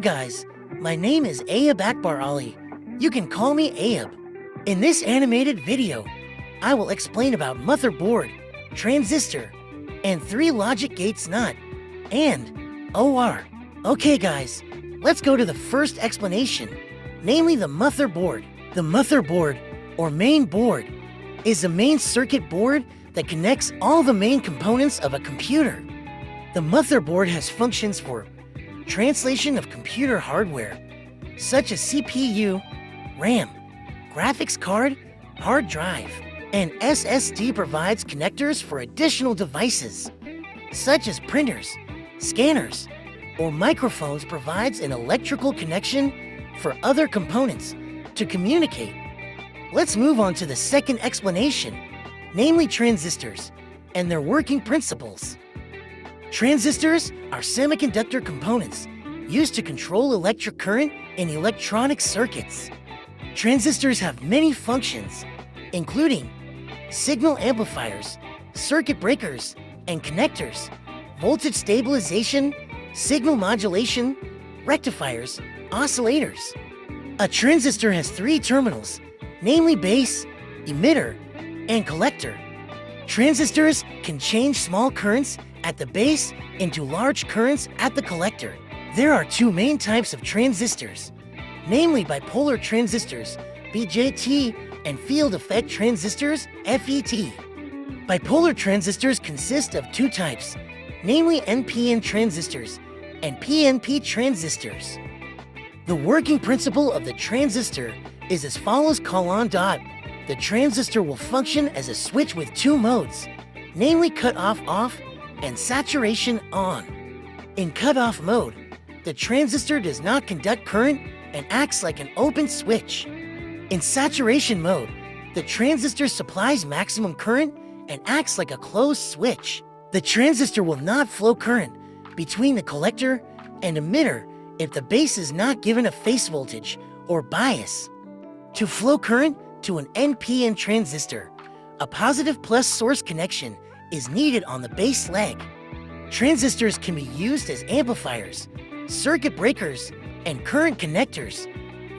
Hello guys, my name is Ayub Akbar Ali. You can call me Ayub. In this animated video, I will explain about motherboard, transistor, and 3 logic gates NOT, and OR. Okay guys, let's go to the first explanation, namely the motherboard. The motherboard, or main board, is a main circuit board that connects all the main components of a computer. The motherboard has functions for translation of computer hardware, such as CPU, RAM, graphics card, hard drive, and SSD provides connectors for additional devices, such as printers, scanners, or microphones provides an electrical connection for other components to communicate. Let's move on to the second explanation, namely transistors and their working principles. Transistors are semiconductor components used to control electric current in electronic circuits. Transistors have many functions, including signal amplifiers, circuit breakers, and connectors, voltage stabilization, signal modulation, rectifiers, oscillators. A transistor has 3 terminals, namely base, emitter, and collector. Transistors can change small currents at the base into large currents at the collector. There are 2 main types of transistors, namely bipolar transistors, BJT, and field effect transistors, FET. Bipolar transistors consist of 2 types, namely NPN transistors and PNP transistors. The working principle of the transistor is as follows: the transistor will function as a switch with 2 modes, namely cutoff off and saturation on. In cutoff mode, the transistor does not conduct current and acts like an open switch. In saturation mode, the transistor supplies maximum current and acts like a closed switch. The transistor will not flow current between the collector and emitter if the base is not given a phase voltage or bias. To flow current to an NPN transistor, a positive plus source connection is needed on the base leg. Transistors can be used as amplifiers, circuit breakers, and current connectors,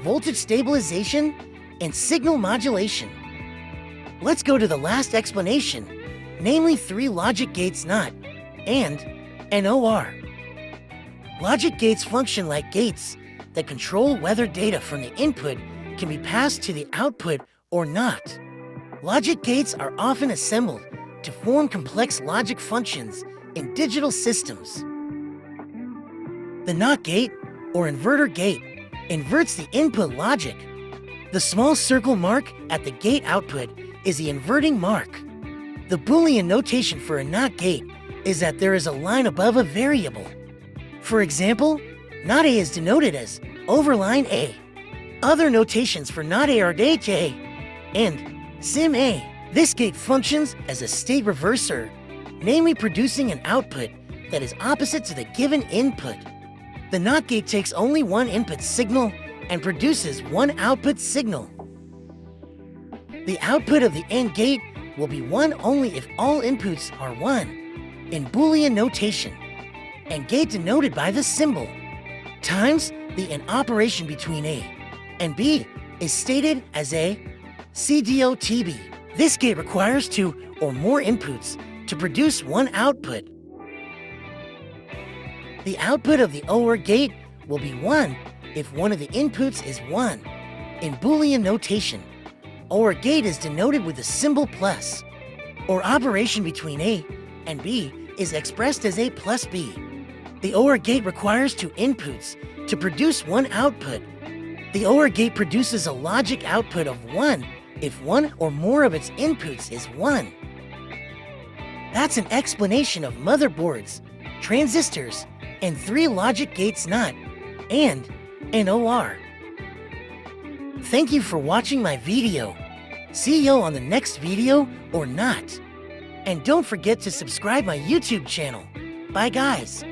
voltage stabilization, and signal modulation. Let's go to the last explanation, namely 3 logic gates NOT, and OR. Logic gates function like gates that control whether data from the input can be passed to the output or not. Logic gates are often assembled to form complex logic functions in digital systems. The NOT gate, or inverter gate, inverts the input logic. The small circle mark at the gate output is the inverting mark. The Boolean notation for a NOT gate is that there is a line above a variable. For example, NOT A is denoted as overline A. Other notations for NOT A are date A and sim A. This gate functions as a state reverser, namely producing an output that is opposite to the given input. The NOT gate takes only one input signal and produces one output signal. The output of the AND gate will be 1 only if all inputs are 1 in Boolean notation, and gate denoted by the symbol, times the AND operation between A and B is stated as a CDOTB. This gate requires 2 or more inputs to produce 1 output. The output of the OR gate will be 1 if one of the inputs is 1 in Boolean notation. OR gate is denoted with the symbol plus, or operation between A and B is expressed as A plus B. The OR gate requires 2 inputs to produce 1 output. The OR gate produces a logic output of 1 if 1 or more of its inputs is 1. That's an explanation of motherboards, transistors, and 3 logic gates NOT, and OR. Thank you for watching my video. See you on the next video or not. And don't forget to subscribe my YouTube channel. Bye guys.